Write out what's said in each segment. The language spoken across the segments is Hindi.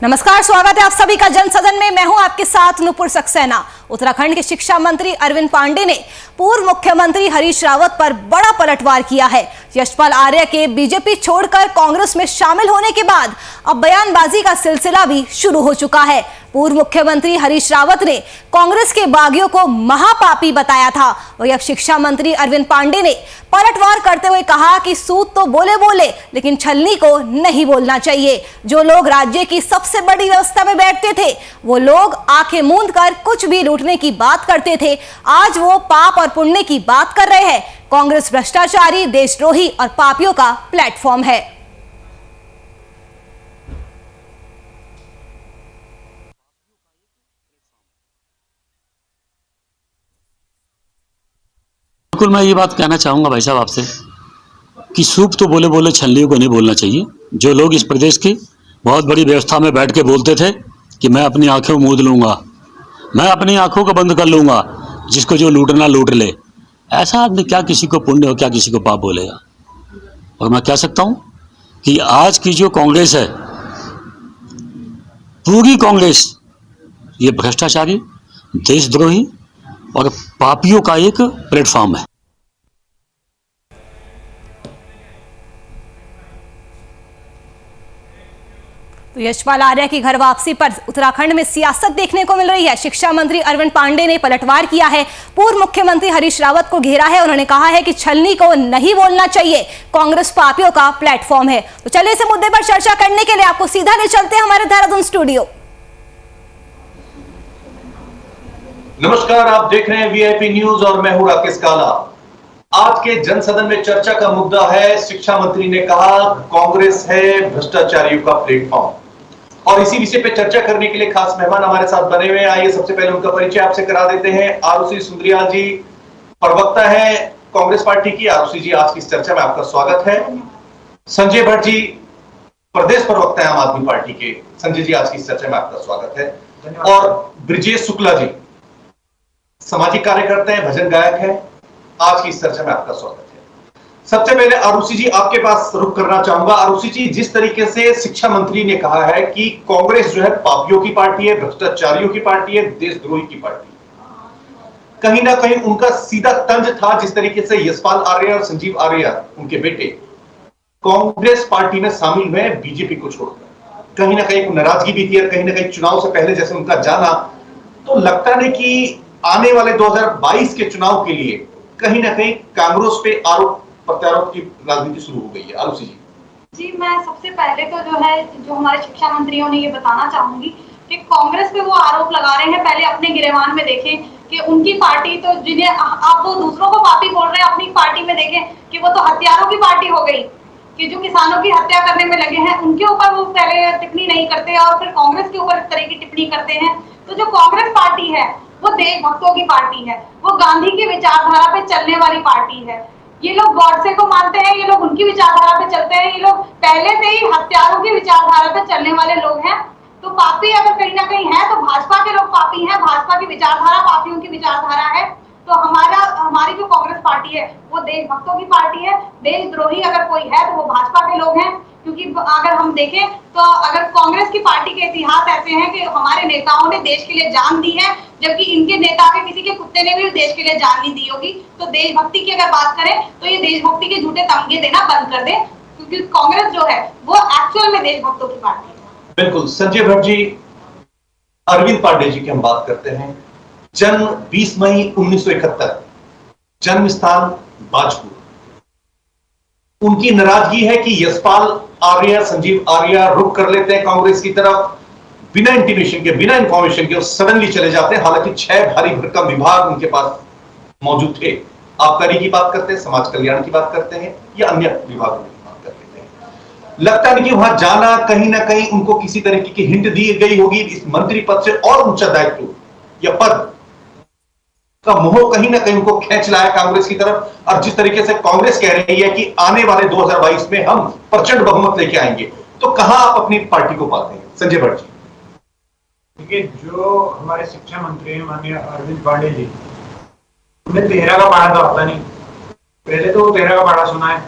नमस्कार, स्वागत है आप सभी का जनसदन में। मैं हूं आपके साथ नुपुर सक्सेना। उत्तराखंड के शिक्षा मंत्री अरविंद पांडे ने पूर्व मुख्यमंत्री हरीश रावत पर बड़ा पलटवार किया है। यशपाल आर्य के बीजेपी छोड़कर कांग्रेस में शामिल होने के बाद अब बयानबाजी का सिलसिला भी शुरू हो चुका है। पूर्व मुख्यमंत्री हरीश रावत ने कांग्रेस के बागियों को महापापी बताया था। वही अब शिक्षा मंत्री अरविंद पांडे ने पलटवार करते हुए कहा कि सूद तो बोले बोले लेकिन छलनी को नहीं बोलना चाहिए। जो लोग राज्य की सबसे बड़ी व्यवस्था में बैठते थे वो लोग आंखें मूंद कर कुछ भी लूटने की बात करते थे, आज वो पाप और पुण्य की बात कर रहे हैं। कांग्रेस भ्रष्टाचारी, देशद्रोही और पापियों का प्लेटफॉर्म है। बिल्कुल, मैं ये बात कहना चाहूँगा भाई साहब आपसे कि सूप तो बोले बोले छलनियों को नहीं बोलना चाहिए। जो लोग इस प्रदेश की बहुत बड़ी व्यवस्था में बैठ के बोलते थे कि मैं अपनी आंखें मूंद लूँगा, मैं अपनी आंखों को बंद कर लूँगा, जिसको जो लूटना लूट ले, ऐसा आदमी क्या किसी को पुण्य हो, क्या किसी को पाप बोलेगा। और मैं कह सकता हूँ कि आज की जो कांग्रेस है, पूरी कांग्रेस ये भ्रष्टाचारी, देशद्रोही और पापियों का एक प्लेटफॉर्म है। तो यशपाल आर्य की घर वापसी पर उत्तराखंड में सियासत देखने को मिल रही है। शिक्षा मंत्री अरविंद पांडे ने पलटवार किया है, पूर्व मुख्यमंत्री हरीश रावत को घेरा है। उन्होंने कहा है कि छलनी को नहीं बोलना चाहिए, कांग्रेस पापियों का प्लेटफॉर्म है। तो चलिए इस मुद्दे पर चर्चा करने के लिए आपको सीधा ले चलते हैं हमारे देहरादून स्टूडियो। नमस्कार, आप देख रहे हैं वीआईपी न्यूज और मैं हूं राकेश काला। आज के जनसदन में चर्चा का मुद्दा है, शिक्षा मंत्री ने कहा कांग्रेस है भ्रष्टाचारियों का प्लेटफॉर्म। और इसी विषय पे चर्चा करने के लिए खास मेहमान हमारे साथ बने हुए हैं। आइए सबसे पहले उनका परिचय आपसे करा देते हैं। आरुषि सुंदरियाल जी प्रवक्ता है कांग्रेस पार्टी की। आरुषि जी, आज की इस चर्चा में आपका स्वागत है। संजय भट्ट जी प्रदेश प्रवक्ता है आम आदमी पार्टी के। संजय जी, आज की इस चर्चा में आपका स्वागत है। और ब्रिजेश शुक्ला जी सामाजिक कार्यकर्ता है, भजन गायक है। आज की इस चर्चा में आपका स्वागत है। सबसे पहले आरुषि जी आपके पास रुख करना चाहूंगा। आरुषि जी, जिस तरीके से शिक्षा मंत्री ने कहा है कि कांग्रेस जो है पापियों की पार्टी है, भ्रष्टाचारियों की पार्टी है, देशद्रोही की पार्टी है, कहीं ना कहीं उनका सीधा तंज था जिस तरीके से यशपाल आर्य और संजीव आर्य उनके बेटे कांग्रेस पार्टी में शामिल हुए बीजेपी को छोड़कर। कहीं ना कहीं नाराजगी भी थी और कहीं ना कहीं चुनाव से पहले जैसे उनका जाना, तो लगता नहीं कि आने वाले 2022 के चुनाव के लिए कहीं ना कहीं कांग्रेस पे आरोप प्रत्यारोप की राजनीति शुरू हो गई है। आरुषि जी, मैं सबसे पहले तो जो हमारे शिक्षा मंत्रियों ने ये बताना चाहूंगी कि कांग्रेस पे वो आरोप लगा रहे हैं, पहले अपने गिरेबान में देखें कि उनकी पार्टी तो जिन्हें आप वो दूसरों को पापी बोल रहे हैं, अपनी पार्टी में देखें कि वो तो हत्यारों की पार्टी हो गई, कि जो किसानों की हत्या करने में लगे हैं उनके ऊपर वो पहले टिप्पणी नहीं करते और फिर कांग्रेस के ऊपर इस तरह की टिप्पणी करते हैं। तो जो कांग्रेस पार्टी है वो देशभक्तों की पार्टी है, वो गांधी की विचारधारा पे चलने वाली पार्टी है। ये लोग गॉडसे को मानते हैं, ये लोग उनकी विचारधारा पे चलते हैं, ये लोग पहले से ही हत्यारों की विचारधारा पे चलने वाले लोग हैं। तो पापी अगर कहीं ना कहीं है तो भाजपा के लोग पापी हैं, भाजपा की विचारधारा पापियों की विचारधारा है। तो हमारी जो कांग्रेस पार्टी है वो देशभक्तों की पार्टी है। देशद्रोही अगर कोई है तो वो भाजपा के लोग हैं, क्योंकि अगर हम देखें तो अगर कांग्रेस की पार्टी के इतिहास ऐसे हैं कि हमारे नेताओं ने देश के लिए जान दी है, जबकि इनके नेता के किसी के कुत्ते ने भी देश के लिए जान नहीं दी होगी। तो देशभक्ति की अगर बात करें तो ये देशभक्ति के झूठे तमगे देना बंद कर दे, क्योंकि कांग्रेस जो है वो एक्चुअल में देशभक्तों की पार्टी है। बिल्कुल। संजय भट्ट जी, अरविंद पांडे जी की हम बात करते हैं। जन्म 20 मई 1971, जन्म स्थान बाजपुर। उनकी नाराजगी है कि यशपाल आर्य, संजीव आर्य रुख कर लेते हैं कांग्रेस की तरफ बिना इंटीमेशन के, बिना इंफॉर्मेशन के, और सडनली चले जाते हैं। हालांकि 6 भारी भरकम विभाग उनके पास मौजूद थे। आबकारी की बात करते हैं, समाज कल्याण की बात करते हैं या अन्य विभागों की बात कर लेते हैं। लगता नहीं कि वहां जाना कहीं ना कहीं उनको किसी तरीके की हिंट दी गई होगी इस मंत्री पद से और ऊंचा दायित्व या पद का मोह कहीं ना कहीं उनको खींच लाया कांग्रेस की तरफ। और जिस तरीके से कांग्रेस कह रही है कि आने वाले 2022 में हम प्रचंड बहुमत लेके आएंगे, तो कहां आप अपनी पार्टी को पाते हैं? संजय भट्ट जी। देखिए, जो हमारे शिक्षा मंत्री हैं माननीय अरविंद पांडे जी, उन्हें 13 का पारा तो आता नहीं। पहले तो वो 13 का पारा सुना है।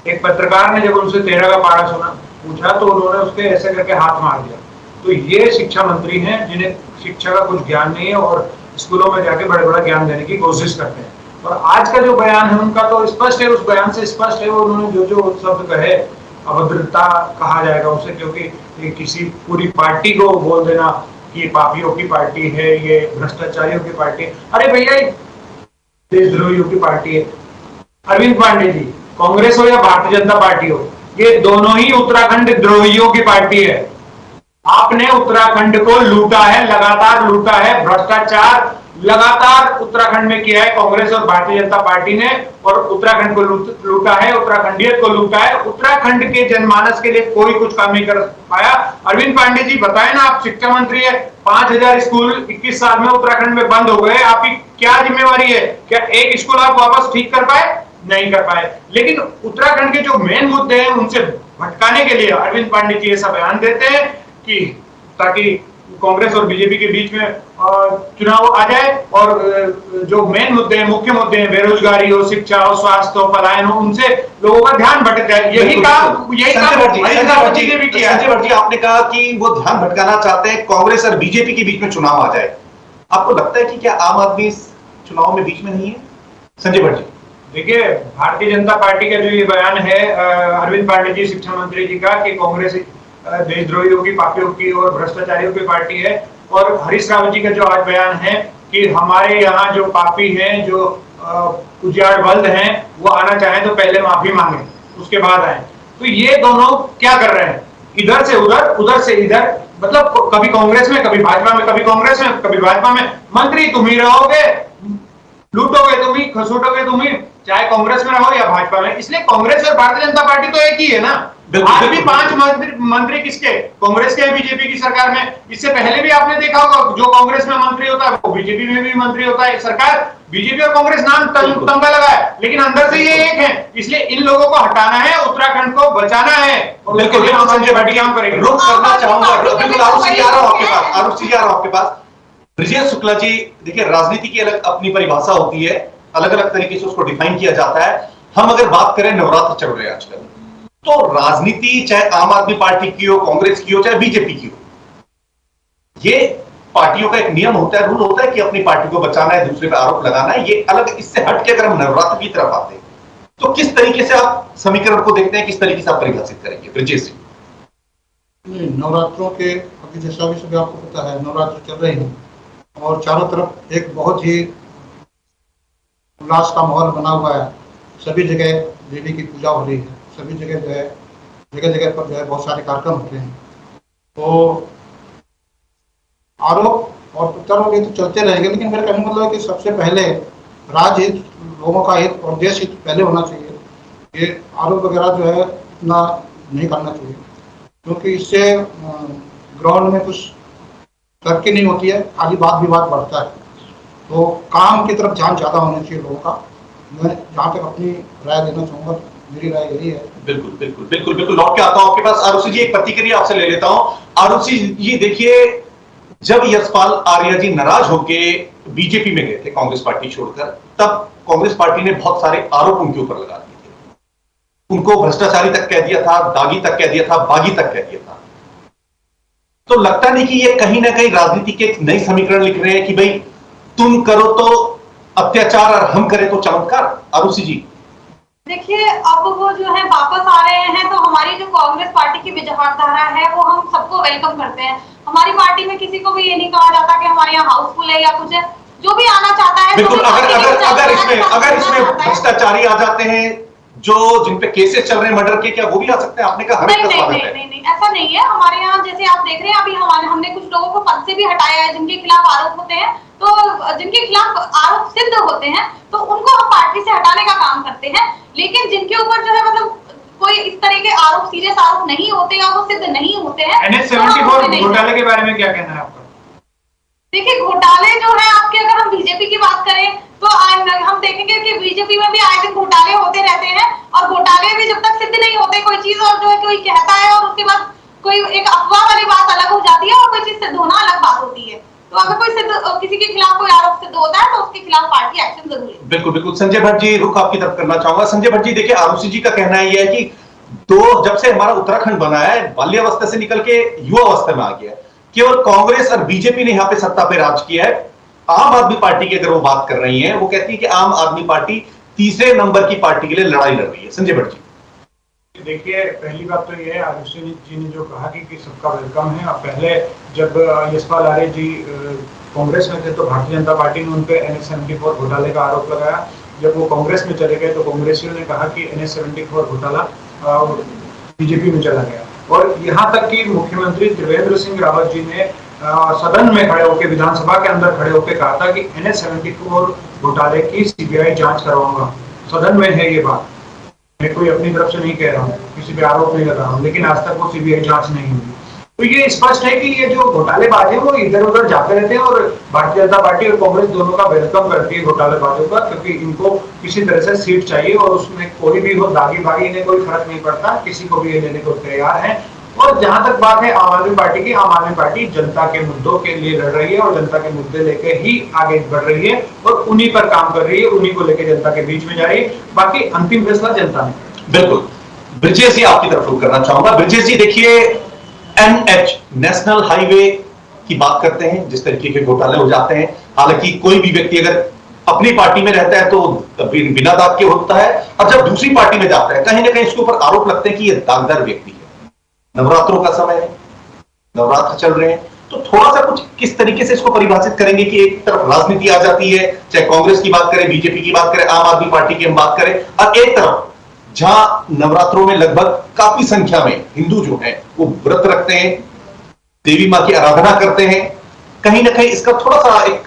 एक पत्रकार ने जब उनसे 13 का पारा सुना पूछा तो उन्होंने उसके ऐसे करके हाथ मार दिया तो ये शिक्षा मंत्री हैं जिन्हें शिक्षा का कुछ ज्ञान नहीं है और स्कूलों में जाके बड़े बड़ा ज्ञान देने की कोशिश करते हैं। और आज का जो बयान है उनका तो स्पष्ट है, उस बयान से स्पष्ट है, उन्होंने जो जो शब्द कहे, अभद्रता कहा जाएगा उसे, क्योंकि ये किसी पूरी पार्टी को बोल देना कि ये पापियों की पार्टी है, ये भ्रष्टाचारियों की पार्टी है। अरे भैया देशद्रोहियों की पार्टी है। अरविंद पांडे जी, कांग्रेस हो या भारतीय जनता पार्टी हो, ये दोनों ही उत्तराखंड द्रोहियों की पार्टी है। आपने उत्तराखंड को लूटा है, लगातार लूटा है, भ्रष्टाचार लगातार उत्तराखंड में किया है कांग्रेस और भारतीय जनता पार्टी ने, और उत्तराखंड को लूटा है, उत्तराखंडियत को लूटा है। उत्तराखंड के जनमानस के लिए कोई कुछ काम नहीं कर पाया। अरविंद पांडे जी बताएं ना, आप शिक्षा मंत्री है, 5000 स्कूल 21 साल में उत्तराखंड में बंद हो गए, आपकी क्या जिम्मेवारी है? क्या एक स्कूल आप वापस ठीक कर पाए? नहीं कर पाए। लेकिन उत्तराखंड के जो मेन मुद्दे हैं उनसे भटकाने के लिए अरविंद पांडे जी ऐसा बयान देते हैं कि ताकि कांग्रेस और बीजेपी के बीच में चुनाव आ जाए और जो मेन मुद्दे हैं, मुख्य मुद्दे हैं, बेरोजगारी हो, शिक्षा हो, स्वास्थ्य हो, पलायन हो, उनसे लोगों का ध्यान भटक जाए। यही काम संजय भट्ट जी, आपने कहा कि वो ध्यान भटकाना चाहते हैं, कांग्रेस और बीजेपी के बीच में चुनाव आ जाए। आपको लगता है कि क्या आम आदमी इस चुनाव में बीच में नहीं है? संजय भट्ट जी देखिए, भारतीय जनता पार्टी का जो ये बयान है अरविंद पांडे जी शिक्षा मंत्री जी का कि कांग्रेस देशद्रोहियों की, पापियों की और भ्रष्टाचारियों की पार्टी है, और हरीश रावत जी का जो आज बयान है कि हमारे यहाँ जो पापी हैं, जो उजाड़ बल्द हैं, वो आना चाहें तो पहले माफी मांगे, उसके बाद आए। तो ये दोनों क्या कर रहे हैं? इधर से उधर, उधर से इधर, मतलब कभी कांग्रेस में, कभी भाजपा में, कभी कांग्रेस में, कभी भाजपा में। मंत्री तुम ही रहोगे, लूटोगे तुम ही, खसूटोगे तुम ही, चाहे कांग्रेस में रहो या भाजपा में। इसलिए कांग्रेस और भारतीय जनता पार्टी तो एक ही है ना। आज भी 5 मंत्री किसके? कांग्रेस के, बीजेपी की सरकार में। इससे पहले भी आपने देखा होगा, जो कांग्रेस में मंत्री होता है वो बीजेपी में भी मंत्री होता है। सरकार बीजेपी और कांग्रेस नाम तमगा लगा है, लेकिन अंदर से ये एक है। इसलिए इन लोगों को हटाना है, उत्तराखंड को बचाना है। बिल्कुल संजय भट्ट, हम करेंगे। रुक करना चाहूंगा, बिल्कुल आरुषि जी आ रहा हूं आपके पास, आरुषि जी आ रहा हूं आपके पास। ब्रिजेश शुक्ला जी, देखिए राजनीति की अलग अपनी परिभाषा होती है, अलग अलग तरीके से उसको डिफाइन किया जाता है। हम अगर बात करें, नवरात्र चल रहे हैं आजकल, तो राजनीति चाहे आम आदमी पार्टी की हो, कांग्रेस की हो, चाहे बीजेपी की हो, ये पार्टियों का एक नियम होता है, रूल होता है कि अपनी पार्टी को बचाना है, दूसरे पर आरोप लगाना है। ये अलग, इससे हट के अगर हम नवरात्र की तरफ आते हैं तो किस तरीके से आप समीकरण को देखते हैं, किस तरीके से आप परिभाषित करेंगे? ब्रिजेश जी। नवरात्रों के अभी जैसा भी सभी आपको पता है, नवरात्र चल रहे हैं और चारों तरफ एक बहुत ही उल्लास का माहौल बना हुआ है। सभी जगह देवी की पूजा हो रही है, सभी जगह जो है, जगह जगह पर जो है बहुत सारे कार्यक्रम होते हैं। तो आरोप और प्रत्यारोप तो चलते रहेंगे, लेकिन मेरा कहने का मतलब है कि सबसे पहले राज्य हित, लोगों का हित और देश हित पहले होना चाहिए। ये आरोप वगैरह जो है इतना नहीं करना चाहिए, क्योंकि इससे ग्राउंड में कुछ तरक्की नहीं होती है, खाली बात विवाद बढ़ता है। तो काम की तरफ ध्यान ज़्यादा होना चाहिए लोगों का। मैं जहाँ तक अपनी राय देना चाहूँगा, मेरी राय यही है। बिल्कुल बिल्कुल बिल्कुल बिल्कुल। लौट के आता हूँ आपके पास। आरुषि जी, एक प्रतिक्रिया आपसे ले लेता हूँ। आरुषि जी, देखिए, जब यशपाल आर्या जी नाराज होके बीजेपी में गए थे कांग्रेस पार्टी छोड़कर, तब कांग्रेस पार्टी ने बहुत सारे आरोप उनके ऊपर लगा दिए थे। उनको भ्रष्टाचारी तक कह दिया था, दागी तक कह दिया था, बागी तक कह दिया था। तो लगता नहीं कि ये कहीं ना कहीं राजनीति के एक नई समीकरण लिख रहे हैं कि भाई तुम करो तो अत्याचार और हम करें तो चमत्कार? आरुषि जी देखिए, अब वो जो है वापस आ रहे हैं, तो हमारी जो कांग्रेस पार्टी की विचारधारा है वो हम सबको वेलकम करते हैं। हमारी पार्टी में किसी को भी ये नहीं कहा जाता कि हमारे यहाँ हाउसफुल है या कुछ है। जो भी आना चाहता है, बिल्कुल। अगर इसमें भ्रष्टाचारी आ जाते हैं, जो जिन पे केसेस चल रहे हैं मर्डर के, क्या वो भी आ सकते हैं? आपने कहा नहीं, ऐसा नहीं है। हमारे यहाँ जैसे आप देख रहे हैं, अभी हमने कुछ लोगों को पद से भी हटाया है जिनके खिलाफ आरोप होते हैं। तो जिनके खिलाफ आरोप सिद्ध होते हैं तो उनको हम पार्टी से हटाने का काम करते हैं। लेकिन जिनके ऊपर जो है मतलब कोई इस तरह के आरोप, सीरियस आरोप नहीं होते या वो सिद्ध नहीं होते हैं। NH-74 घोटाले के बारे में क्या कहना है आपका? देखिए, घोटाले जो है आपके, अगर हम बीजेपी की बात करें तो हम देखेंगे कि बीजेपी में भी आए दिन घोटाले होते रहते हैं। और घोटाले भी जब तक सिद्ध नहीं होते कोई चीज, और जो है कोई कहता है और उसके बाद कोई एक अफवाह वाली बात अलग हो जाती है और कोई चीज सिद्ध होना अलग बात होती है। तो अगर कोई किसी के खिलाफ कोई आरोप सिद्ध होता है तो उसके खिलाफ पार्टी एक्शन जरूर है। बिल्कुल बिल्कुल। संजय भट्ट जी, रुख आपकी तरफ करना चाहूंगा। संजय भट्ट जी, देखिए, आरुषि जी का कहना यह है कि जब से हमारा उत्तराखंड बना है, बाल्यावस्था से निकल के युवा अवस्था में आ गया, केवल कांग्रेस और बीजेपी ने यहां पे सत्ता पे राज किया है। आम आदमी पार्टी की अगर वो बात कर रही हैं, वो कहती है कि आम आदमी पार्टी तीसरे नंबर की पार्टी के लिए लड़ाई लड़ रही है। संजय भट्ट जी, देखिए, पहली बात तो ये है, आरुषि जी ने जो कहा कि सबका वेलकम है। और पहले जब यशपाल आर्य जी कांग्रेस में थे तो भारतीय जनता पार्टी ने उन पे NH-74 घोटाले का आरोप लगाया। जब वो कांग्रेस में चले गए तो कांग्रेसियों ने कहा कि NH-74 घोटाला बीजेपी में चला गया। और यहाँ तक कि मुख्यमंत्री त्रिवेंद्र सिंह रावत जी ने सदन में खड़े होकर, विधानसभा के अंदर खड़े होकर कहा था कि NH-74 घोटाले की CBI जांच करवाऊंगा। सदन में है ये बात, मैं कोई अपनी तरफ से नहीं कह रहा हूँ, किसी पे आरोप नहीं लगा रहा हूँ, लेकिन आज तक वो CBI जांच नहीं हुई। तो ये स्पष्ट है कि ये जो घोटालेबाज है वो इधर उधर जाते रहते हैं और भारतीय जनता पार्टी और कांग्रेस दोनों का वेलकम करती है घोटालेबाजों का, क्योंकि इनको किसी तरह से सीट चाहिए और उसमें कोई भी हो, दागी बागी, इन्हें कोई फर्क नहीं पड़ता, किसी को भी ये लेने को तैयार है। और जहां तक बात है आम आदमी पार्टी की, आम आदमी पार्टी जनता के मुद्दों के लिए लड़ रही है और जनता के मुद्दे लेके ही आगे बढ़ रही है और उन्हीं पर काम कर रही है, उन्हीं को लेकर जनता के बीच में जा रही है। बाकी अंतिम फैसला जनता ने। बिल्कुल। ब्रिजेश जी, आपकी तरफ रुख करना चाहूंगा। ब्रिजेश जी, देखिए, NH नेशनल हाईवे की बात करते हैं, जिस तरीके के घोटाले हो जाते हैं, हालांकि कोई भी व्यक्ति अगर अपनी पार्टी में रहता है तो बिना दाग के होता है, और जब दूसरी पार्टी में जाता है कहीं ना कहीं इसके ऊपर आरोप लगते हैं कि यह दागदार व्यक्ति है। नवरात्रों का समय है, नवरात्र चल रहे हैं, तो थोड़ा सा कुछ किस तरीके से इसको परिभाषित करेंगे कि एक तरफ राजनीति आ जाती है, चाहे कांग्रेस की बात करें, बीजेपी की बात करें, आम आदमी पार्टी की हम बात करें, और एक तरफ जहां नवरात्रों में लगभग काफी संख्या में हिंदू जो हैं वो व्रत रखते हैं, देवी मां की आराधना करते हैं। कहीं ना कहीं इसका थोड़ा सा एक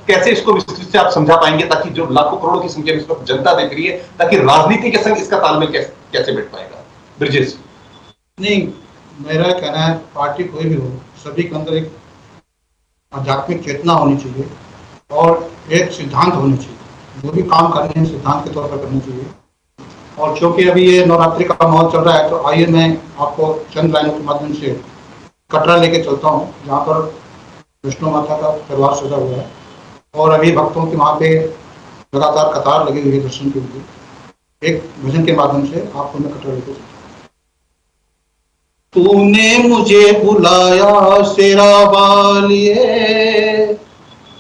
कैसे इसको विस्तृत से आप समझा पाएंगे, ताकि जो लाखों करोड़ों की संख्या में इसको जनता देख रही है, ताकि राजनीति के संग इसका तालमेल कैसे बैठ पाएगा? ब्रिजेश नहीं, मेरा कहना है पार्टी कोई भी हो, सभी के अंदर एक आध्यात्मिक चेतना होनी चाहिए और एक सिद्धांत होनी चाहिए। जो भी काम करने हैं सिद्धांत के तौर पर करने चाहिए। और क्योंकि अभी ये नवरात्रि का माहौल चल रहा है, तो आइए मैं आपको चंद लाइनों के माध्यम से कटरा लेके चलता हूँ, जहाँ पर विष्णु माता का दरबार सजा हुआ है और अभी भक्तों की वहाँ पे लगातार कतार लगी हुई है दर्शन के लिए। एक भजन के माध्यम से आपको मैं कटरा लेके चलता हूँ। तूने मुझे बुलाया शेरा वालिए,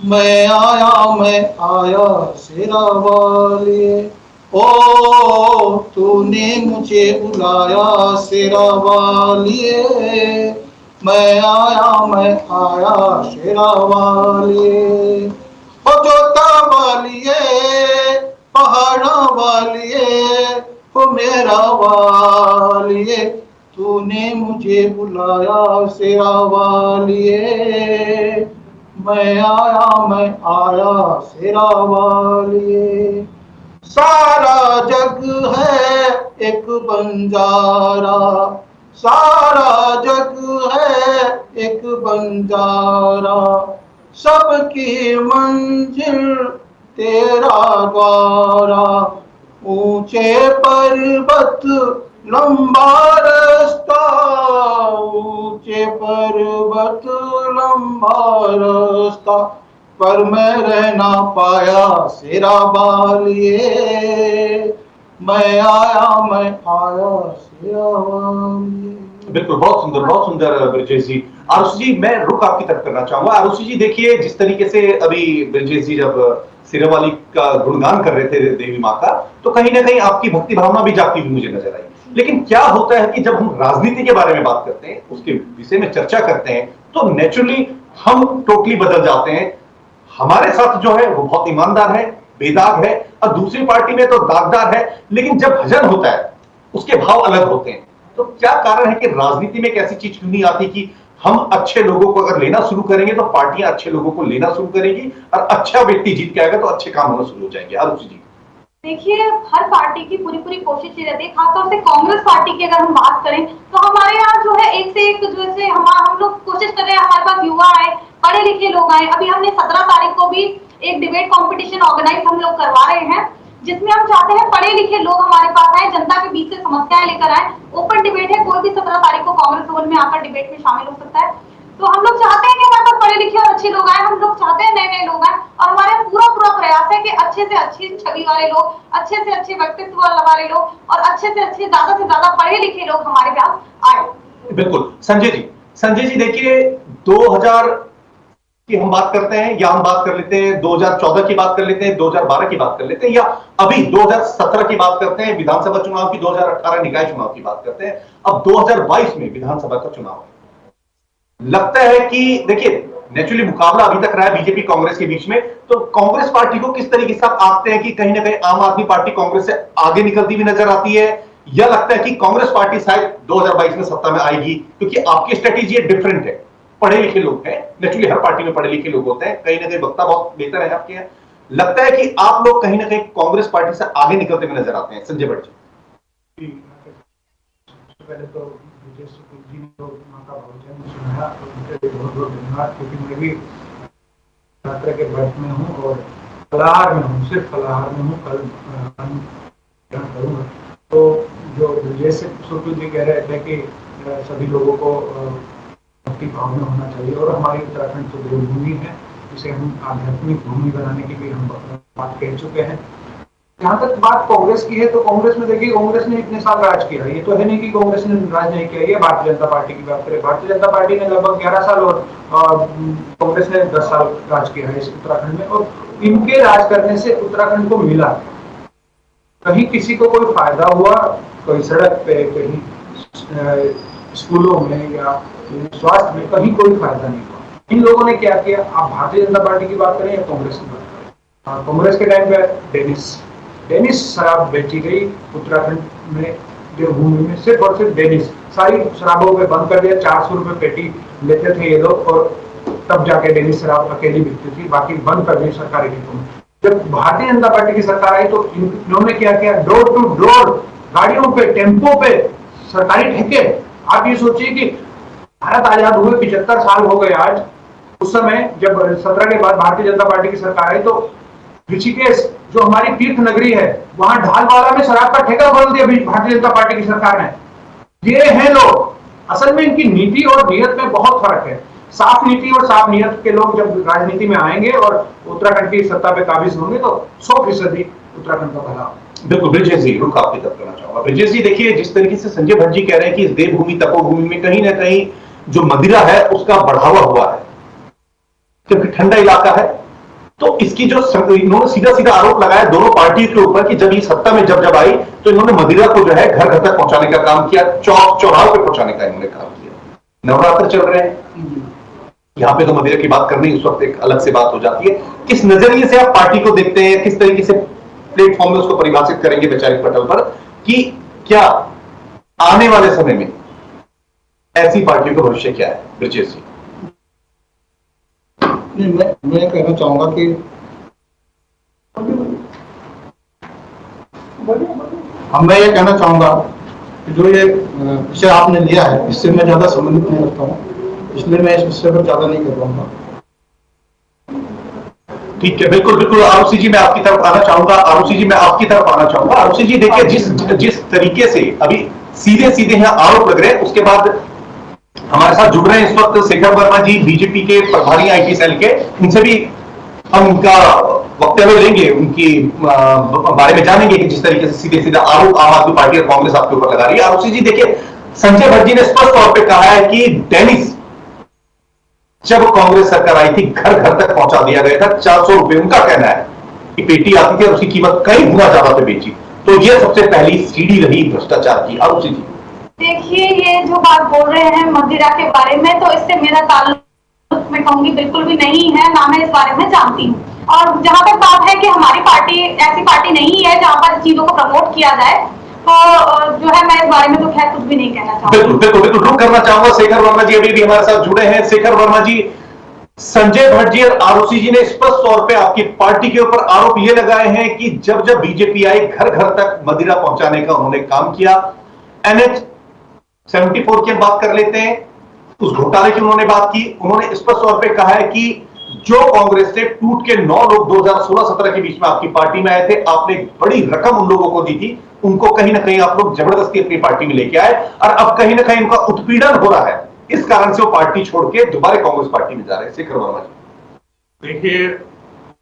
मैं आया शेरा वालिए। ओ तूने मुझे बुलाया शेरा वालिए, मैं आया शेरा वालिए। ओ जोता वालिए, पहाड़ा वालिए, ओ मेरा वालिए, तूने मुझे बुलाया शेरा वालिए, मैं आया शेरा वालिए। सारा जग है एक बंजारा, सारा जग है एक बंजारा, सबकी मंजिल तेरा द्वारा। ऊंचे पर्वत लंबा रास्ता, ऊंचे पर्वत लंबा रास्ता, पर मैं रह ना पाया शेरा वालिए, मैं आया शेरा वालिए। बिल्कुल, बहुत सुंदर ब्रिजेश जी। आरुषि जी, मैं रुख आपकी तरफ करना चाहूंगा। आरुषि जी, देखिए, जिस तरीके से अभी ब्रिजेश जी जब शेरावाली का गुणगान कर रहे थे देवी माँ का, तो कहीं ना कहीं आपकी भक्ति भावना भी जागती हुई मुझे नजर आई। लेकिन क्या होता है कि जब हम राजनीति के बारे में बात करते हैं, उसके विषय में चर्चा करते हैं, तो नेचुरली हम टोटली बदल जाते हैं। हमारे साथ जो है वो बहुत ईमानदार है, बेदाग है, और दूसरी पार्टी में तो दागदार है। लेकिन जब भजन होता है उसके भाव अलग होते हैं। तो क्या कारण है कि राजनीति में एक ऐसी चीज क्यों नहीं आती कि हम अच्छे लोगों को अगर लेना शुरू करेंगे तो पार्टियां अच्छे लोगों को लेना शुरू करेगी, और अच्छा व्यक्ति जीत के आएगा तो अच्छे काम होना शुरू हो जाएंगे? आरुषि जी, देखिए, हर पार्टी की पूरी कोशिश ये रहती है, खासतौर से कांग्रेस पार्टी की अगर हम बात करें तो हमारे यहाँ जो है एक से एक जैसे हम लोग कोशिश कर रहे हैं, हमारे पास युवा आए, पढ़े लिखे लोग आए। अभी हमने 17 तारीख को भी एक डिबेट कंपटीशन ऑर्गेनाइज हम लोग करवा रहे हैं, जिसमें हम चाहते हैं पढ़े लिखे लोग हमारे पास आए, जनता के बीच से समस्याएं लेकर आए। ओपन डिबेट है, कोई भी 17 तारीख को कांग्रेस भवन में आकर डिबेट में शामिल हो सकता है। तो हम लोग चाहते हैं कि हमारे पास पढ़े लिखे और अच्छे लोग आए, हम लोग चाहते हैं नए लोग आए, और हमारा पूरा प्रयास है कि अच्छे से अच्छी छवि वाले लोग, अच्छे से अच्छे व्यक्तित्व वाले लोग और अच्छे से अच्छे ज्यादा से ज्यादा पढ़े लिखे लोग हमारे पास आए। बिल्कुल। संजय जी, संजय जी देखिए, 2000 की हम बात करते हैं या हम बात कर लेते हैं 2014 की बात कर लेते हैं, 2012 की बात कर लेते हैं, या अभी 2017 की बात करते हैं, विधानसभा चुनाव की, 2018 निकाय चुनाव की बात करते हैं, अब 2022 में विधानसभा का चुनाव है। लगता है कि देखिए नेचुरली मुकाबला अभी तक रहा है बीजेपी कांग्रेस के बीच में, तो कांग्रेस पार्टी को किस तरीके से आप आंकते हैं कि कहीं ना कहीं आम आदमी पार्टी कांग्रेस से आगे निकलती हुई नजर आती है, या लगता है कि कांग्रेस पार्टी शायद 2022 में सत्ता में आएगी? क्योंकि आपकी स्ट्रेटेजी डिफरेंट है, पढ़े लिखे लोग हैं, नेचुरली हर पार्टी में पढ़े लिखे लोग होते हैं, कहीं ना कहीं वक्ता बहुत बेहतर है आपके यहाँ। लगता है कि आप लोग कहीं ना कहीं कांग्रेस पार्टी से आगे निकलते हुए नजर आते हैं। संजय भट्ट जी, सबसे पहले तो विजय जी ने तो मां का भोजन सुनाया, तो उनके लिए बहुत बहुत धन्यवाद, क्योंकि मैं भी यात्रा के वर्ष में हूँ और फलाहार में हूँ, सिर्फ फलाहार में हूँ, कल करूँगा। तो जो विजय शुक्ल जी कह रहे थे कि सभी लोगों को भक्ति भाव में होना चाहिए, और हमारी उत्तराखंड तो देवभूमि है, इसे हम आध्यात्मिक भूमि बनाने की भी हम बात कह चुके हैं। जहाँ तक बात कांग्रेस की है, तो कांग्रेस में देखिए, कांग्रेस ने इतने साल राज किया, ये तो है नहीं कि कांग्रेस ने राज नहीं किया। ये भारतीय जनता पार्टी की बात करें, भारतीय जनता पार्टी ने लगभग 11 साल और कांग्रेस ने 10 साल राज किया है इस उत्तराखंड में, और इनके राज करने से उत्तराखंड को मिला, कहीं किसी को कोई फायदा हुआ, कोई सड़क पे, कहीं स्कूलों में या स्वास्थ्य में, कहीं कोई फायदा नहीं हुआ। इन लोगों ने क्या किया? आप भारतीय जनता पार्टी की बात करें या कांग्रेस की बात करें, कांग्रेस के टाइम पे डेनिस शराब बेची गई उत्तराखंड में, देवभूमि में, सिर्फ और सिर्फ डेनिस। सारी शराबों पे बंद कर दिया, 400 रुपए पेटी लेते थे ये लोग, और तब जाके डेनिस शराब अकेली बिकती थी, बाकी बंद कर दी सरकारी ठेकों में। जब भारतीय जनता पार्टी की सरकार आई, तो इन्होंने क्या किया? डोर टू डोर गाड़ियों पे, टेम्पो पे सरकारी ठेके। आप ये सोचिए कि भारत आजाद हुए 75 साल हो गए आज, उस समय जब 17 के बाद भारतीय जनता पार्टी की सरकार आई, तो ऋषिकेश जो हमारी तीर्थ नगरी है, वहां ढालवाला में शराब का ठेका खोल दिया भारतीय जनता पार्टी की सरकार ने। ये हैं लोग, असल में इनकी नीति और नीयत में बहुत फर्क है। साफ नीति और साफ नीयत के लोग जब राजनीति में आएंगे और उत्तराखंड की सत्ता पे काबिज होंगे, तो 100% उत्तराखंड का भला। बिल्कुल। ब्रिजेश जी, रुक आपकी तरफ करना चाहूंगा। ब्रिजेश जी देखिए, जिस तरीके से संजय भट्ट जी कह रहे हैं कि इस देवभूमि तपोभूमि में कहीं ना कहीं जो मदिरा है उसका बढ़ावा हुआ है, क्योंकि ठंडा इलाका है, तो इसकी जो इन्होंने सीधा सीधा आरोप लगाया दोनों पार्टियों के ऊपर कि जब ये सत्ता में जब आई, तो इन्होंने मदिरा को जो है घर घर तक पहुंचाने का काम किया, चौक चौराहे पे पहुंचाने का इन्होंने काम किया। नवरात्र चल रहे हैं, यहाँ पे तो मदिरा की बात करनी उस वक्त एक अलग से बात हो जाती है। किस नजरिए से आप पार्टी को देखते हैं, किस तरीके से प्लेटफॉर्म में उसको परिभाषित करेंगे वैचारिक पटल पर, कि क्या आने वाले समय में ऐसी पार्टियों का भविष्य क्या है? ब्रिजेश जी। मैं कहना चाहूंगा कि मैं ये कहना चाहूंगा कि जो ये विषय आपने लिया है, इससे मैं ज्यादा संबंधित नहीं रखता हूँ, इसलिए मैं इस विषय पर ज्यादा नहीं कर पाऊंगा। ठीक है, बिल्कुल बिल्कुल। आरुषि जी मैं आपकी तरफ आना चाहूंगा। आरुषि जी देखिए, जिस तरीके से अभी सीधे सीधे यहाँ आरोप लग रहे हैं, उसके बाद हमारे साथ जुड़ रहे हैं इस वक्त शेखर वर्मा जी, बीजेपी के प्रभारी आईटी सेल के। इनसे भी हम उनका वक्तव्य लेंगे, उनकी बारे में जानेंगे कि जिस तरीके से सीधे सीधे आरोप आम आदमी पार्टी और कांग्रेस आपके ऊपर लगा रही है। आरुषि जी देखिए, संजय भट्ट जी ने स्पष्ट तौर पर कहा है कि डेनिस जब कांग्रेस सरकार आई थी घर घर तक पहुंचा दिया गया था, 400 रुपए उनका कहना है कि पेटी आती थी और उसकी कीमत कई गुना ज्यादा पे बेची। तो ये सबसे पहली सीढ़ी रही भ्रष्टाचार की। आरुषि जी देखिए, ये जो बात बोल रहे हैं मदिरा के बारे में, तो इससे मेरा ताल्लुक मैं कहूंगी बिल्कुल भी नहीं है, ना मैं इस बारे में जानती हूँ। और जहां तक बात है कि हमारी पार्टी ऐसी पार्टी नहीं है जहां पर चीजों को प्रमोट किया जाए, तो जो है मैं इस बारे में तो खैर कुछ भी नहीं कहना चाहूंगी। बिल्कुल रुक करना चाहूंगा। शेखर वर्मा जी अभी भी हमारे साथ जुड़े हैं। शेखर वर्मा जी, संजय भट्ट जी और आरुषि जी ने स्पष्ट तौर पे आपकी पार्टी के ऊपर आरोप ये लगाए हैं कि जब जब बीजेपी आई, घर घर तक मदिरा पहुंचाने का उन्होंने काम किया। NH 74 की हम बात कर लेते हैं, उस घोटाले की उन्होंने बात की। उन्होंने स्पष्ट तौर पे कहा है कि जो कांग्रेस से टूट के 9 लोग 2016-17 के बीच में आपकी पार्टी में आए थे, आपने बड़ी रकम उन लोगों को दी थी, उनको कहीं ना कहीं आप लोग जबरदस्ती अपनी पार्टी में लेके आए, और अब कहीं ना कहीं उनका उत्पीड़न हो रहा है, इस कारण से वो पार्टी छोड़ के दोबारा कांग्रेस पार्टी में जा रहे हैं। शेखर वर्मा जी देखिए,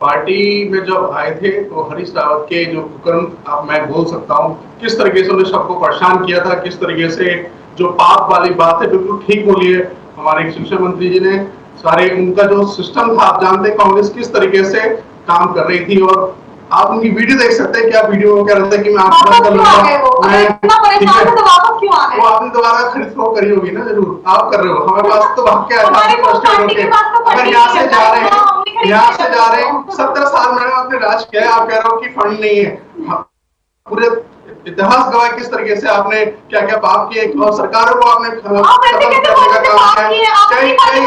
पार्टी में जब आए थे तो हरीश रावत के जो कुकर्म अब मैं बोल सकता हूँ, किस तरीके से उन्होंने सबको परेशान किया था, किस तरीके से जो पाप वाली बात है बिल्कुल ठीक बोली है। हमारे शिक्षा मंत्री जी ने सारे उनका जो सिस्टम था, आप जानते हैं कांग्रेस किस तरीके से काम कर रही थी, और आप उनकी वीडियो देख सकते हैं कि आप वीडियो में कह रहे थे कि मैं आपको बंद कर लूंगा, मैं वो आपने दोबारा खरीद फरोख्त करी होगी ना, जरूर आप कर रहे हो, हमारे पास तो वाक्य है, अगर यहाँ से जा रहे हैं, यहाँ से जा रहे हैं, 70 साल मैंने आपने राज किया है, आप कह रहे हो कि फंड नहीं है, पूरे इतिहास गवाह किस तरीके से आपने क्या क्या पाप किए और सरकारों को आपने खत्म करने का काम किया, कई सारे,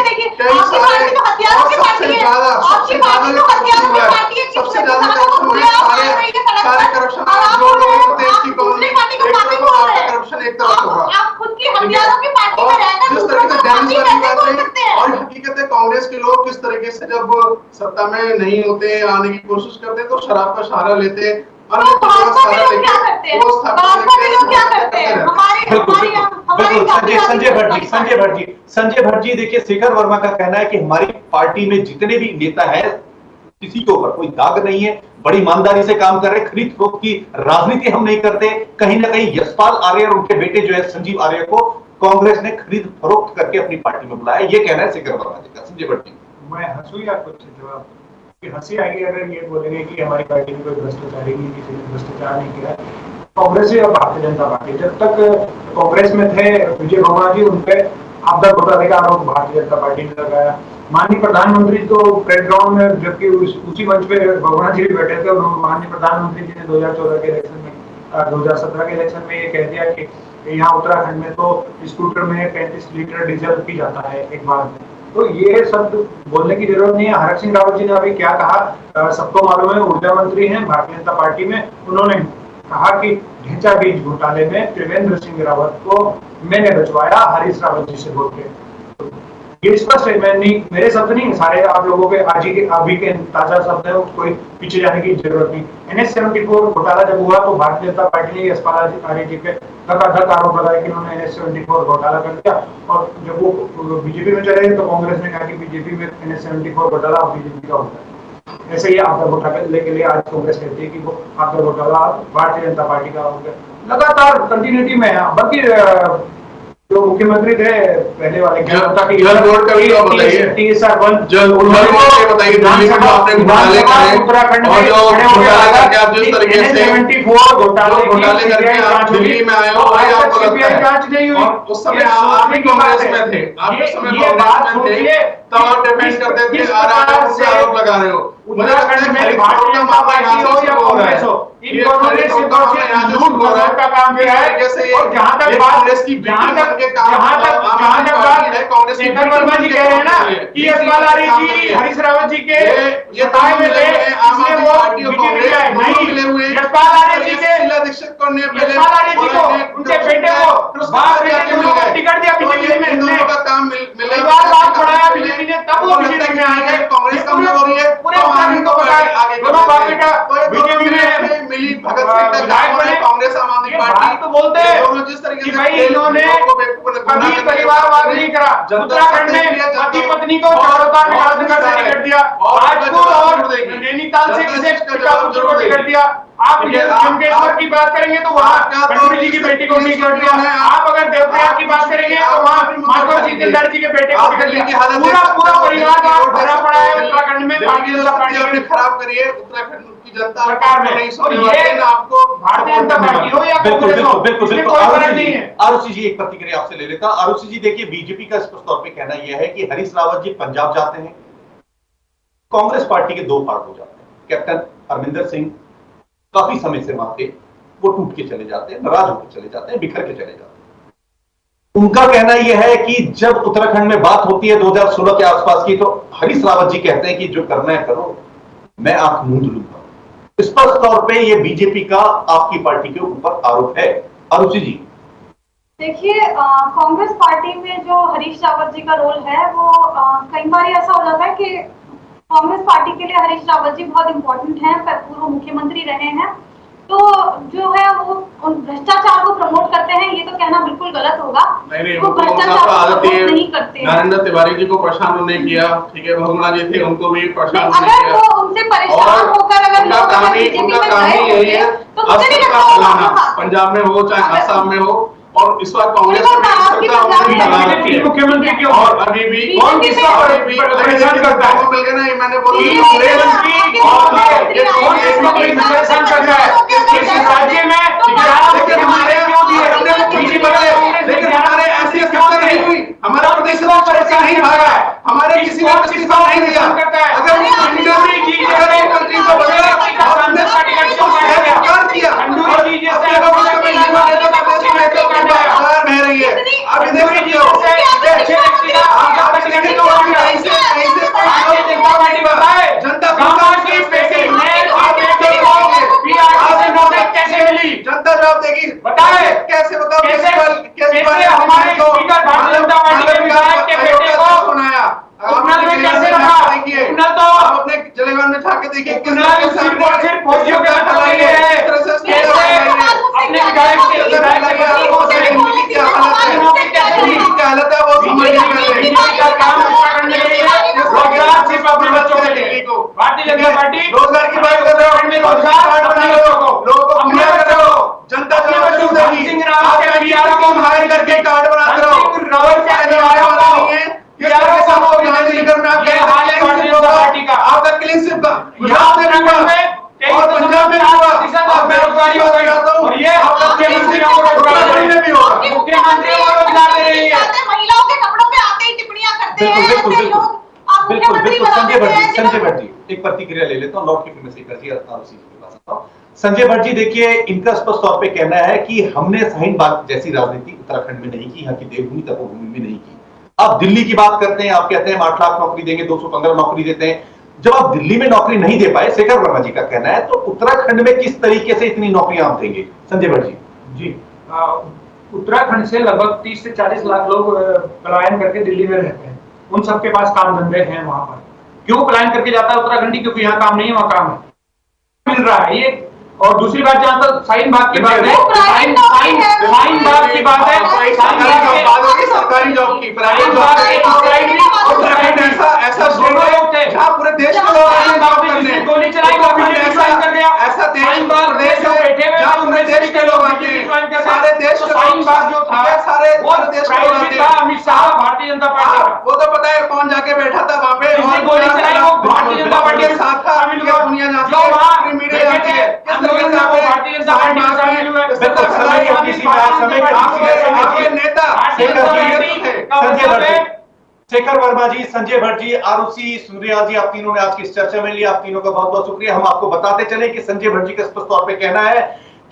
सबसे ज्यादा सारे करप्शन जो लोग देश की करप्शन एक तरफ होगा, जिस तरीके से डैमेज करने की बात रही, और हकीकत है कांग्रेस के लोग किस तरीके से जब सत्ता में नहीं होते, आने की कोशिश करते हैं, तो शराब का सहारा लेते हैं, बिल्कुल संजय भट्ट जी देखिए, शेखर वर्मा का कहना है कि हमारी पार्टी में जितने भी नेता हैं किसी के ऊपर कोई दाग नहीं है, बड़ी ईमानदारी से काम कर रहे, खरीद फरोख्त की राजनीति हम नहीं करते। कहीं ना कहीं यशपाल आर्य और उनके बेटे जो है संजीव आर्य को कांग्रेस ने खरीद फरोख्त करके अपनी पार्टी में बुलाया, ये कहना है शेखर वर्मा जी का। संजय भट्ट जी, मैं हंसू या कुछ जवाब हंसी आएगी अगर ये बोलेंगे कि हमारी पार्टी में कोई भ्रष्टाचारी नहीं, किसी ने भ्रष्टाचार नहीं किया। कांग्रेस और भारतीय जनता पार्टी जब तक कांग्रेस में थे विजय भगवान जी, उनपे आपदा घोटाले का आरोप भारतीय जनता पार्टी ने लगाया। माननीय प्रधानमंत्री तो प्रेस ग्राउंड में, जबकि उसी मंच पे भगवान जी भी बैठे थे, और माननीय प्रधानमंत्री जी ने 2014 के इलेक्शन में 2017 के इलेक्शन में ये कह दिया कि यहाँ उत्तराखंड में तो स्कूटर में 35 लीटर डीजल पी जाता है एक बार में। तो ये सब बोलने की जरूरत नहीं है। हरक सिंह रावत जी ने अभी क्या कहा, सबको मालूम है, ऊर्जा मंत्री हैं भारतीय जनता पार्टी में, उन्होंने कहा कि ढेंचा बीज घोटाले में त्रिवेंद्र सिंह रावत को मैंने बचवाया हरीश रावत जी से बोल के। ये स्पष्ट है, मैं नहीं, मेरे शब्द नहीं, सारे आप लोगों के आज के अभी के ताजा शब्द है, कोई पीछे जाने की जरूरत नहीं। NH-74 घोटाला जब हुआ तो भारतीय जनता पार्टी ने यशपाल आर्य जी पे धक आरोप लगाया कि उन्होंने NH-74 घोटाला कर दिया, और जब वो बीजेपी में चले तो कांग्रेस ने कहा कि बीजेपी में NH-74 घोटाला बीजेपी का होता है। ऐसे ही आपदा घोटाले के लिए आज कांग्रेस कहती है कि वो आपदा घोटाला भारतीय जनता पार्टी का हो गया। लगातार कंटिन्यूटी में है। बल्कि जो मुख्यमंत्री थे पहले वाले जल बोर्ड का भी बताइए, जल बोर्ड के बताइए, दिल्ली में आपने घोटाले करे, उत्तराखंड और जो घोटाले करके आप जिस तरीके से घोटाले करके आप दिल्ली में आए हो, आपको लगता है, और उस समय आप भी कांग्रेस में थे, आप उस समय कांग्रेस में थे, तब आप डिफेंड करते थे, आरोप लगा रहे हो। उत्तराखंड में भारतीय जनता पार्टी हो या कांग्रेस हो, इन दोनों ने झूठ का काम किया है। और जहां तक शेखर वर्मा जी कह रहे हैं ना कि यशपाल आर्य जी हरीश रावत जी के सताए में थे, इसलिए वो बीजेपी आए, नहीं, यशपाल आर्य जी के उनके बेटे को बाप बेटे को टिकट दिया बीजेपी में, परिवार बात बढ़ाया बीजेपी ने, तब वो बीजेपी में आए थे। कांग्रेस कम हो रही है, पूरे उत्तराखंड को पता है, दोनों बाप बेटा बीजेपी में मिली भगत सिंह का कांग्रेस आम आदमी पार्टी तो बोलते हैं जिस तरीके से भाई इन्होंने कभी परिवारवाद नहीं करा। उत्तराखंड में पति पत्नी को चारों विधानसभा से टिकट दिया, राजपुर और नैनीताल से किसे टिकट दिया। आप जमकेश्वर की बात करेंगे तो वहाँ गणपति जी की बेटी को टिकट दिया। आप अगर देवप्रयाग की बात करेंगे तो वहाँ माधव जी दिलदार जी के बेटे को टिकट दिया। पूरा परिवार का भरा पड़ा है उत्तराखंड में। भारतीय जनता पार्टी खराब करिए उत्तराखंड की जनता सरकार में, ये आपको भारतीय जनता पार्टी हो या कांग्रेस हो, इसमें कोई फर्क नहीं है। आरुषि जी एक प्रतिक्रिया आपसे ले लेता। आरुषि जी देखिए, बीजेपी का स्पष्ट तौर पे कहना यह है कि हरीश रावत जी पंजाब जाते हैं, कांग्रेस पार्टी के दो भाग हो जाते हैं। कैप्टन अमरिंदर सिंह काफी समय से वहां पे वो टूट के चले जाते हैं, नाराज होकर चले जाते हैं, बिखर के चले जाते हैं। उनका कहना यह है कि जब उत्तराखंड में बात होती है 2016 के आसपास की, तो हरीश रावत जी कहते हैं कि जो करना है करो, मैं आंख मूंद लूंगा। स्पष्ट तौर पे ये बीजेपी का आपकी पार्टी के ऊपर आरोप है। आरुषि जी देखिए, कांग्रेस पार्टी में जो हरीश रावत जी का रोल है वो कई बार ऐसा हो जाता है कि कांग्रेस पार्टी के लिए हरीश रावत जी बहुत इम्पोर्टेंट हैं, पूर्व मुख्यमंत्री रहे हैं, तो जो है वो भ्रष्टाचार को प्रमोट करते हैं, ये तो कहना बिल्कुल गलत होगा। नहीं, वो भ्रष्टाचार को प्रमोट नहीं करते। नरेंद्र तिवारी जी को परेशान उन्होंने किया, ठीक है, बहुगुणा जी थे, उनको भी परेशान अगर वो उनसे परेशान होकर अगर उनका काम ही यही है, पंजाब में हो चाहे आसाम में हो, और इस बार कांग्रेस को मुख्यमंत्री क्यों और अभी भी कौन किसका परेशान करता है? मिल गया ना, मैंने बोला परेशान करता है किस राज्य में लेकिन हमारे ऐसी स्थिति नहीं हुई, हमारा प्रदेश परेशान नहीं भागा है, हमारे किसी ने इस्तीफा नहीं दिया। अगर मुख्यमंत्री को बदला हमने सरकार किया बह रही है। आप इधर जनता जवाब देगी। बताए कैसे बताओ? कैसे हमारे स्पीकर भारतीय जनता पार्टी के विधायक के बेटे को सुनाया कैसे रखा? तो आप अपने जलेवान में ठाके देखिए सिर्फ फौजियों के हाथ लगाई है। अपने विधायक के क्या हालत है वो समझ नहीं काम करने के लिए रोजगार सिर्फ अपने बच्चों के लिए भारतीय जनता पार्टी रोजगार की बात कर रहे हो, में रोजगार अपने बच्चों को लोगों को अपने बच्चों को जनता अपने बच्चों को सिंह रावत के बिहार को हायर करके कार्ड बनाते रहो। रावत के आने वाला नहीं है ये हाल है भारतीय जनता पार्टी का। आपका क्लीन स्वीप का गुजरात में और पंजाब में हुआ और बेरोजगारी हो गई और ये मुख्यमंत्री को रोजगार में भी होगा। मुख्यमंत्री को रोजगार दे रही है। महिलाओं के कपड़ों पे आते ही टिप्पणियां करते हैं बिल्कुल, ऐसे लोग आप बिल्कुल मुख्यमंत्री बिल्कुल बना संजय देते हैं। संजय भट्ट जी एक प्रतिक्रिया ले लेता हूँ, लौट के फिर मैं सही कर दिया उसी के पास आता हूँ। संजय भट्ट जी देखिए, इनका स्पष्ट तौर पे कहना है कि हमने शाहीन बाग जैसी राजनीति उत्तराखंड में नहीं की, यहाँ की देवभूमि तपोभूमि में नहीं की। आप दिल्ली की बात करते हैं, आप कहते हैं 8 लाख नौकरी देंगे, 215 नौकरी देते हैं। जब आप दिल्ली में नौकरी नहीं दे पाए, शेखर वर्मा जी का कहना है, तो उत्तराखंड में किस तरीके से इतनी नौकरियां आप देंगे? संजय भट्ट जी। उत्तराखंड से लगभग 30 से 40 लाख लोग पलायन करके दिल्ली में रहते हैं। उन सबके पास काम धंधे हैं वहां पर। क्यों पलायन करके जाता है उत्तराखंडी? क्योंकि यहाँ काम नहीं है, वहां काम है, मिल रहा है ये। और दूसरी बात, जहां तक शाहीन बाग की बात है, शाहीन बाग की बात है, सरकारी जॉब की प्राइवेट उत्तराखंड ऐसा दोनों लोग थे जहाँ पूरे देश के लोग गोली चलाई, ऐसा देश बैठे हुए जहाँ पूरे देश के लोग आते हैं, सारे देश के शाहीन बाग जो था सारे देश के लोग आते हैं। अमित शाह भारतीय जनता पार्टी का, वो तो पता है कौन जाके बैठा था वहाँ पे, जिसने गोली चलाई वो भारतीय जनता पार्टी के साथ था। दुनिया जो वहाँ मीडिया जाती है, भारतीय जनता पार्टी में शामिल हुए। शेखर वर्मा जी, संजय भट्ट जी, आरुषि सुंदरियाल जी, आप तीनों ने आज की इस चर्चा में लिया। आप तीनों का बहुत बहुत शुक्रिया। हम आपको बताते चले कि संजय भट्ट जी का स्पष्ट तौर पे कहना है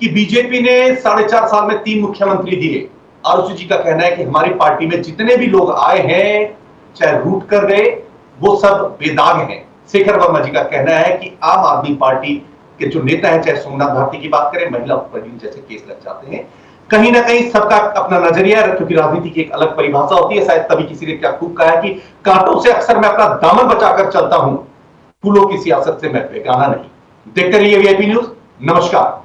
कि बीजेपी ने 4.5 साल में 3 मुख्यमंत्री दिए। आरुषि जी का कहना है कि हमारी पार्टी में जितने भी लोग आए हैं, चाहे रूट कर गए, वो सब बेदाग हैं। शेखर वर्मा जी का कहना है कि आम आदमी पार्टी के जो नेता हैं, चाहे सोमनाथ भारती की बात करें, महिला उपकरण जैसे केस लग जाते हैं, कहीं ना कहीं सबका अपना नजरिया है, क्योंकि राजनीति की एक अलग परिभाषा होती है। शायद तभी किसी ने क्या खूब कहा है कि कांटों से अक्सर मैं अपना दामन बचाकर चलता हूं, फूलों की सियासत से मैं बेगाना नहीं। देखते रहिए वीआईपी न्यूज। नमस्कार।